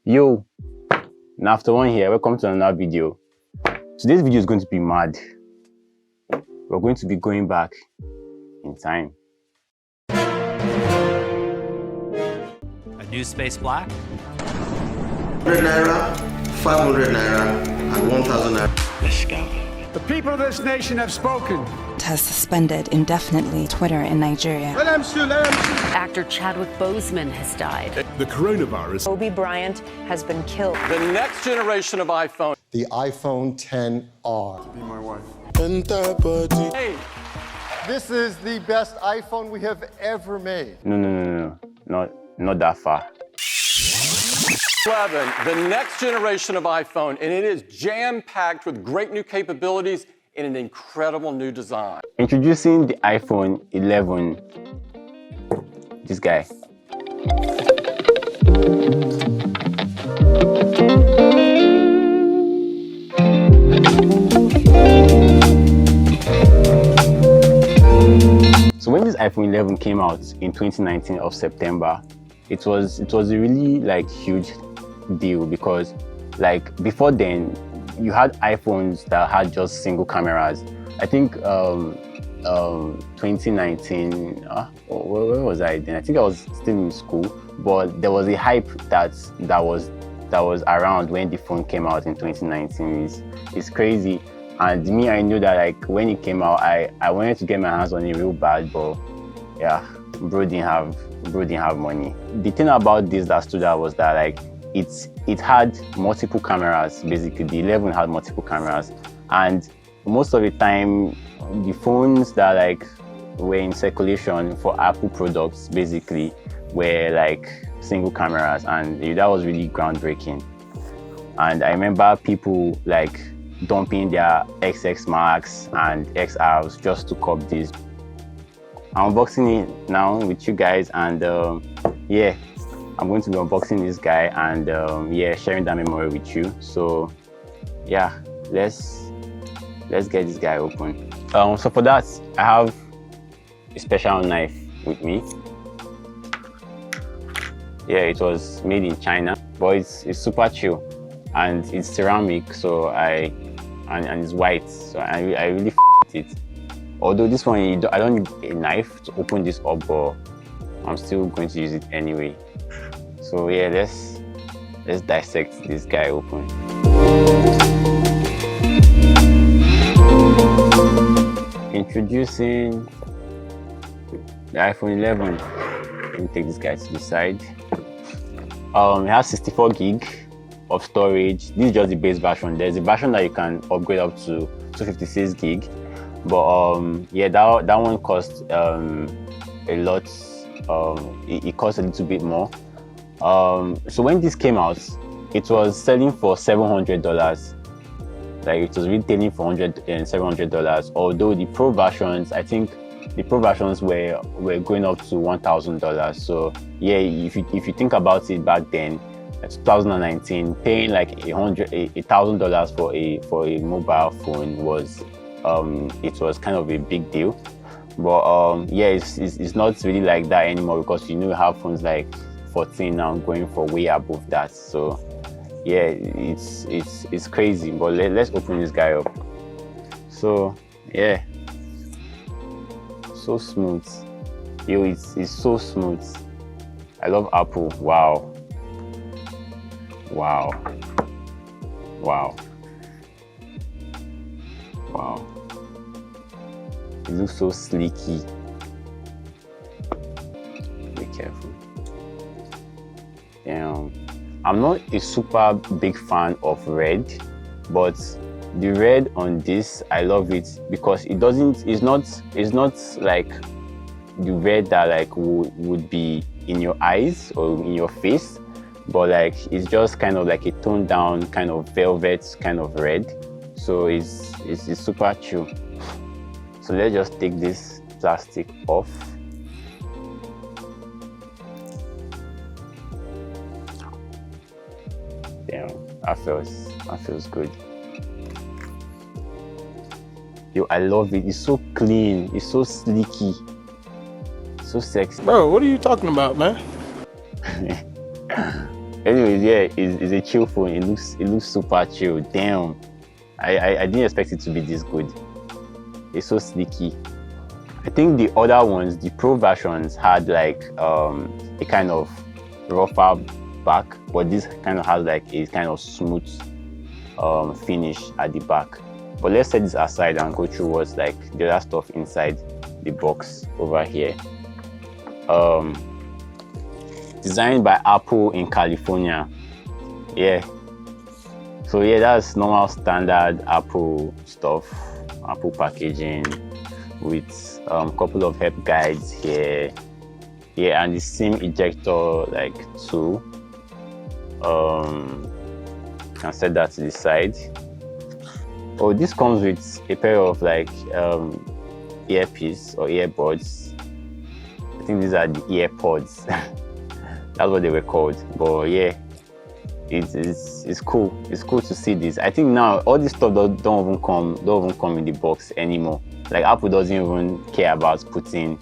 Yo, now after one here, welcome to another video. Today's video is going to be mad. We're going to be going back in time. A new space black? 100 naira, 500 naira, and 1,000 naira. Let's go. The people of this nation have spoken. Has suspended indefinitely Twitter in Nigeria. Actor Chadwick Boseman has died. The coronavirus. Kobe Bryant has been killed. The next generation of iPhone. The iPhone XR. Be my wife. Hey, This is the best iPhone we have ever made. No, not that far. 11, the next generation of iPhone, and it is jam-packed with great new capabilities and an incredible new design. Introducing the iPhone 11. This guy. So when this iPhone 11 came out in 2019 of September, it was a really huge deal because before then you had iPhones that had just single cameras. I think 2019 where was I then? I think I was still in school, but there was a hype that was around when the phone came out in 2019. It's crazy. And me, I knew that when it came out, I wanted to get my hands on it real bad, but yeah, bro didn't have money. The thing about this that stood out was that it had multiple cameras. Basically, the 11 had multiple cameras, and most of the time, the phones that were in circulation for Apple products basically were single cameras, and that was really groundbreaking. And I remember people dumping their XX Max and XRs just to cop this. I'm unboxing it now with you guys, and yeah, I'm going to be unboxing this guy and yeah, sharing that memory with you. So yeah, let's get this guy open. So for that, I have a special knife with me. Yeah, it was made in China, but it's super chill, and it's ceramic, so and it's white, so I really f***ed it. Although this one, I don't need a knife to open this up, but I'm still going to use it anyway. So yeah, let's dissect this guy open. Introducing the iPhone 11. Let me take this guy to the side. It has 64 gig of storage. This is just the base version. There's a version that you can upgrade up to 256 gig, but yeah, that one costs a lot. It costs a little bit more. So when this came out, it was selling for $700. It was retailing for $700. Although the pro versions, I think the pro versions were going up to $1,000. So yeah, if you think about it, back then, 2019, paying $1,000 for a mobile phone was it was kind of a big deal. But yeah, it's not really like that anymore, because you have phones like 14 now going for way above that. So yeah, it's crazy. But let's open this guy up. So yeah, so smooth. Yo, it's so smooth. I love Apple. Wow. It looks so sleeky. Be careful. I'm not a super big fan of red, but the red on this, I love it because it's not like the red that would be in your eyes or in your face, but it's just kind of like a toned down kind of velvet kind of red. So it's super chill. So let's just take this plastic off. Damn, that feels good. Yo, I love it. It's so clean. It's so sleeky. So sexy. Bro, what are you talking about, man? Anyways, yeah, it's a chill phone. It looks super chill. Damn, I didn't expect it to be this good. It's so sleeky. I think the other ones, the Pro versions, had like a kind of rougher back, but this kind of has like a kind of smooth finish at the back. But let's set this aside and go through what's like the other stuff inside the box over here. Designed by Apple in California. Yeah. So yeah, that's normal standard Apple stuff, Apple packaging with a couple of help guides here. Yeah, and the SIM ejector like tool. Can set that to the side. Oh, this comes with a pair of like earpiece or earbuds. I think these are the earpods. That's what they were called. But yeah, it's cool. It's cool to see this. I think now all this stuff don't even come in the box anymore. Like Apple doesn't even care about putting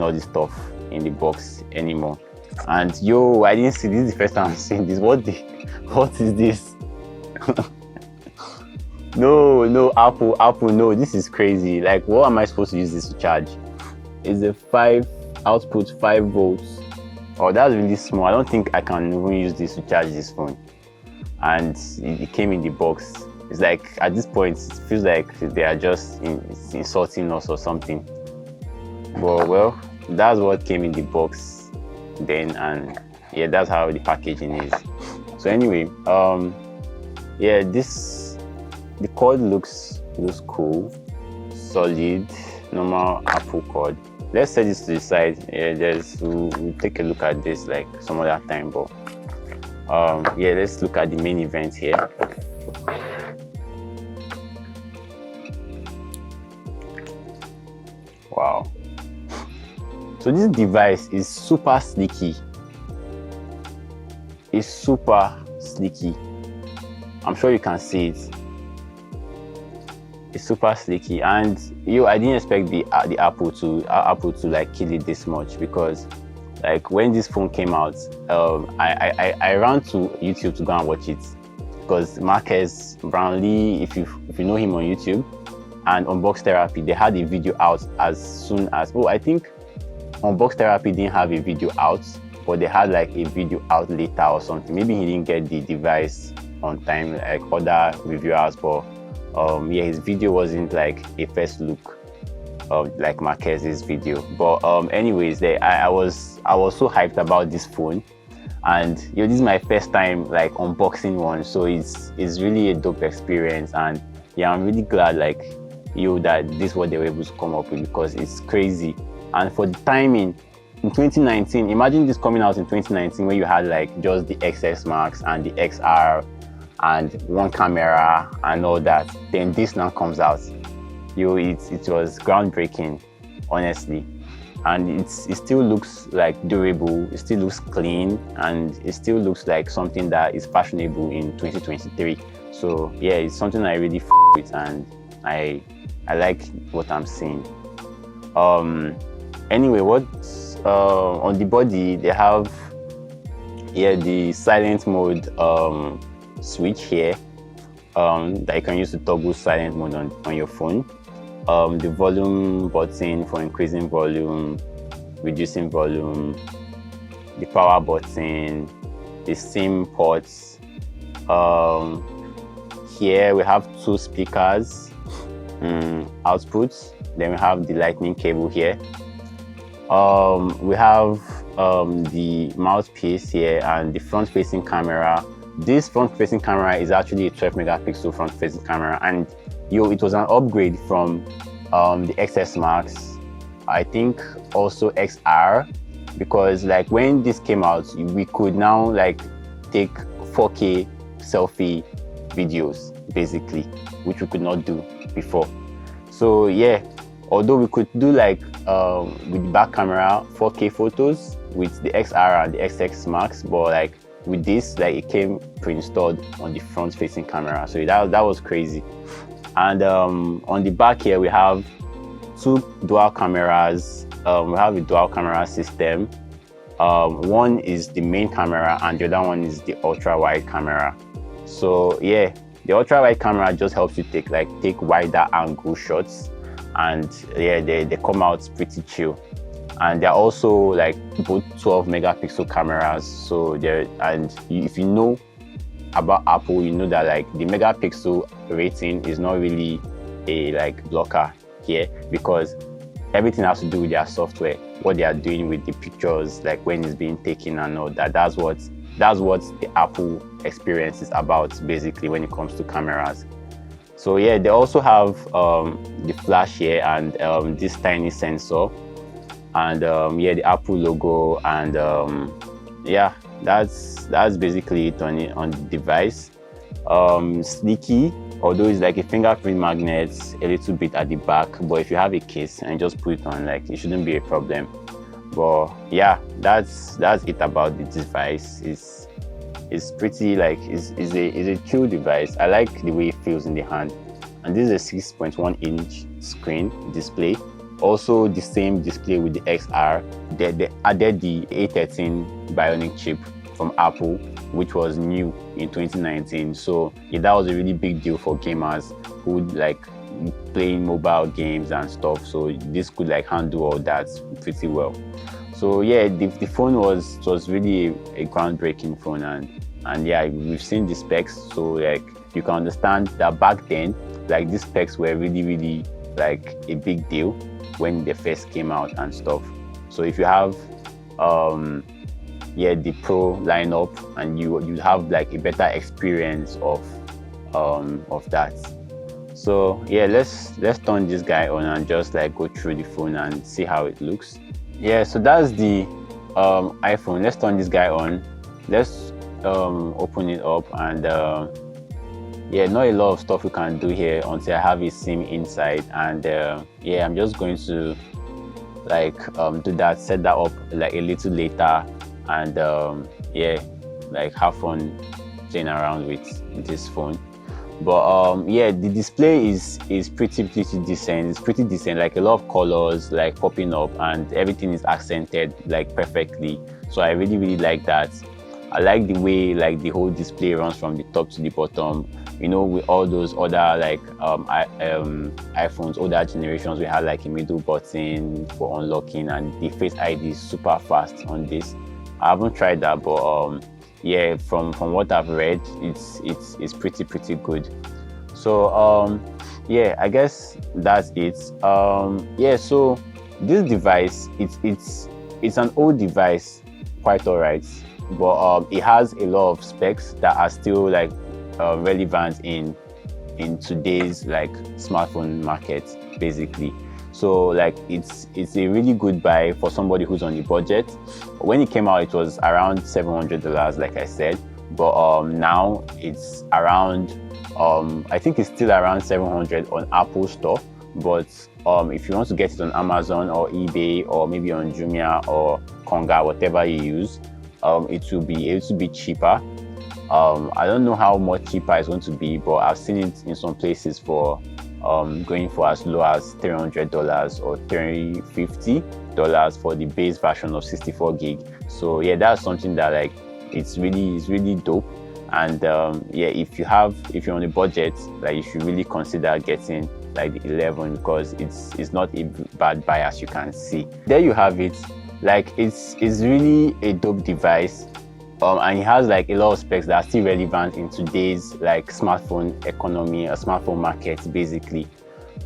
all this stuff in the box anymore. And yo, I didn't see this. Is the first time I'm seeing this. What is this? No, Apple, no, this is crazy. Like, what am I supposed to use this to charge? It's a 5 volts. Oh, that's really small. I don't think I can even use this to charge this phone. And it came in the box. It's like, at this point, it feels like they are just insulting us or something. But well, that's what came in the box then, and yeah, that's how the packaging is. So anyway, yeah, the cord looks cool, solid, normal Apple cord. Let's set this to the side. Yeah, we'll take a look at this like some other time, but yeah, let's look at the main event here. Wow. So this device is super sleeky. It's super sleeky. I'm sure you can see it. It's super sleeky, and I didn't expect the Apple to like kill it this much, because like when this phone came out, I ran to YouTube to go and watch it, because Marcus Brownlee, if you know him on YouTube, and Unbox Therapy, they had a video out as soon as, I think Unbox Therapy didn't have a video out, but they had like a video out later or something. Maybe he didn't get the device on time like other reviewers, but yeah, his video wasn't like a first look of like Marquez's video. But anyways, I was so hyped about this phone, and this is my first time like unboxing one, so it's really a dope experience. And yeah, I'm really glad like that this is what they were able to come up with, because it's crazy. And for the timing, in 2019, imagine this coming out in 2019 when you had like just the XS Max and the XR and one camera and all that. Then this now comes out. It was groundbreaking, honestly. And it still looks like durable, it still looks clean, and it still looks like something that is fashionable in 2023. So yeah, it's something I really with, and I like what I'm seeing. Anyway, what's on the body, they have the silent mode switch here that you can use to toggle silent mode on your phone. The volume button for increasing volume, reducing volume, the power button, the SIM ports. Here we have 2 speakers outputs. Then we have the lightning cable here. We have the mouthpiece here and the front-facing camera. This front-facing camera is actually a 12 megapixel front-facing camera, and it was an upgrade from the XS Max, I think also XR, because like when this came out, we could now like take 4K selfie videos basically, which we could not do before. So yeah, although we could do like with the back camera 4K photos with the XR and the XS Max, but like with this, like it came pre-installed on the front-facing camera, so that was crazy. And on the back here we have 2 dual cameras. We have a dual camera system. One is the main camera and the other one is the ultra wide camera. So yeah, the ultra wide camera just helps you take wider angle shots, and yeah, they come out pretty chill. And they're also like both 12 megapixel cameras. So if you know about Apple, you know that like the megapixel rating is not really a like blocker here, because everything has to do with their software, what they are doing with the pictures, like when it's being taken and all that. That's what the Apple experience is about, basically, when it comes to cameras. So yeah, they also have the flash here and this tiny sensor, and yeah, the Apple logo, and yeah, that's basically it on the device. Sneaky, although it's like a fingerprint magnet a little bit at the back, but if you have a case and just put it on, like, it shouldn't be a problem. But yeah, that's it about the device. It's pretty, like, it's a chill device. I like the way it feels in the hand. And this is a 6.1 inch screen display. Also the same display with the XR. They added the A13 Bionic chip from Apple, which was new in 2019. So yeah, that was a really big deal for gamers who like playing mobile games and stuff. So this could like handle all that pretty well. So yeah, the phone was really a groundbreaking phone, and yeah, we've seen the specs. So like you can understand that back then, like, these specs were really like a big deal when they first came out and stuff. So if you have yeah, the Pro lineup, and you have like a better experience of that. So yeah, let's turn this guy on and just like go through the phone and see how it looks. Yeah, so that's the iPhone. Let's turn this guy on. Let's open it up, and yeah, not a lot of stuff we can do here until I have a SIM inside, and yeah, I'm just going to like do that, set that up like a little later, and yeah, like have fun playing around with this phone. But yeah, the display is pretty decent. It's pretty decent, like a lot of colors like popping up, and everything is accented like perfectly. So I really like that. I like the way like the whole display runs from the top to the bottom. You know, with all those other like iPhones, older generations, we had like a middle button for unlocking, and the Face ID is super fast on this. I haven't tried that, but yeah, from what I've read, it's pretty good. So yeah, I guess that's it. Yeah, so this device, it's an old device, quite alright, but it has a lot of specs that are still like relevant in today's like smartphone market, basically. So like it's a really good buy for somebody who's on the budget. When it came out, it was around $700, like I said, but now it's around I think it's still around 700 on Apple Store. But if you want to get it on Amazon or eBay, or maybe on Jumia or Konga, whatever you use, it will be cheaper. I don't know how much cheaper it's going to be, but I've seen it in some places for going for as low as $300 or $350 for the base version of 64 gig. So yeah, that's something that like it's really dope. And yeah, if you're on a budget, like, you should really consider getting like the 11, because it's not a bad buy, as you can see. There you have it. Like, it's really a dope device. And it has like a lot of specs that are still relevant in today's like smartphone economy, a smartphone market, basically.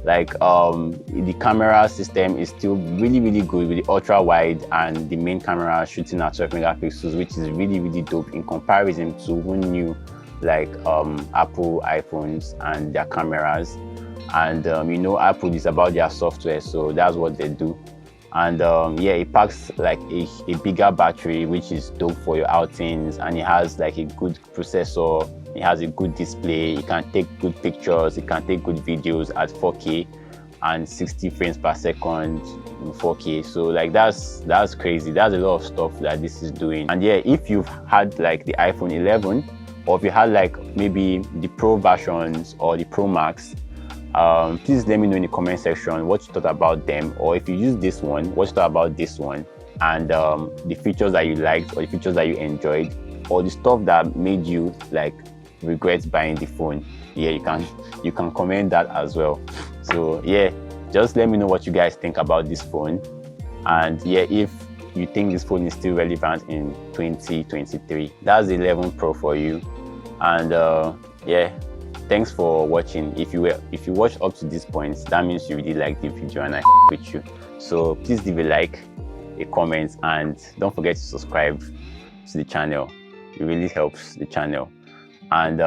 Like the camera system is still really good with the ultra wide and the main camera shooting at 12 megapixels, which is really dope in comparison to even new like Apple iPhones and their cameras. And you know, Apple is about their software, so that's what they do. And yeah, it packs like a bigger battery, which is dope for your outings, and it has like a good processor. It has a good display. It can take good pictures. It can take good videos at 4K and 60 frames per second in 4K. So like that's crazy. That's a lot of stuff that this is doing. And yeah, if you've had like the iPhone 11, or if you had like maybe the Pro versions or the Pro Max, please let me know in the comment section what you thought about them, or if you use this one, what you thought about this one. and the features that you liked or the features that you enjoyed, or the stuff that made you like regret buying the phone. Yeah, you can comment that as well. So yeah, just let me know what you guys think about this phone, and yeah, if you think this phone is still relevant in 2023. That's the 11 Pro for you. And yeah, thanks for watching. If you watched up to this point, that means you really liked the video and I with you. So please leave a like, a comment, and don't forget to subscribe to the channel. It really helps the channel. And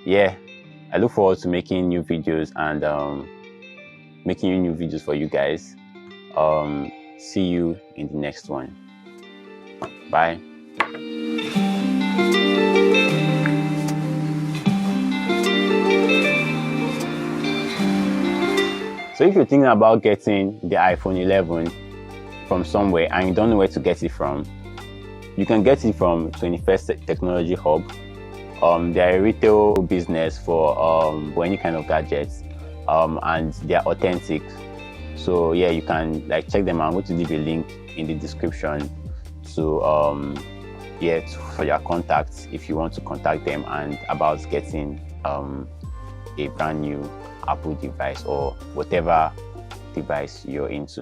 yeah, I look forward to making new videos and making new videos for you guys. See you in the next one. Bye. So if you're thinking about getting the iPhone 11 from somewhere and you don't know where to get it from, you can get it from 21st Technology Hub. They're a retail business for any kind of gadgets, and they're authentic. So yeah, you can like check them out. I'm going to leave a link in the description to for your contacts if you want to contact them and about getting a brand new Apple device or whatever device you're into.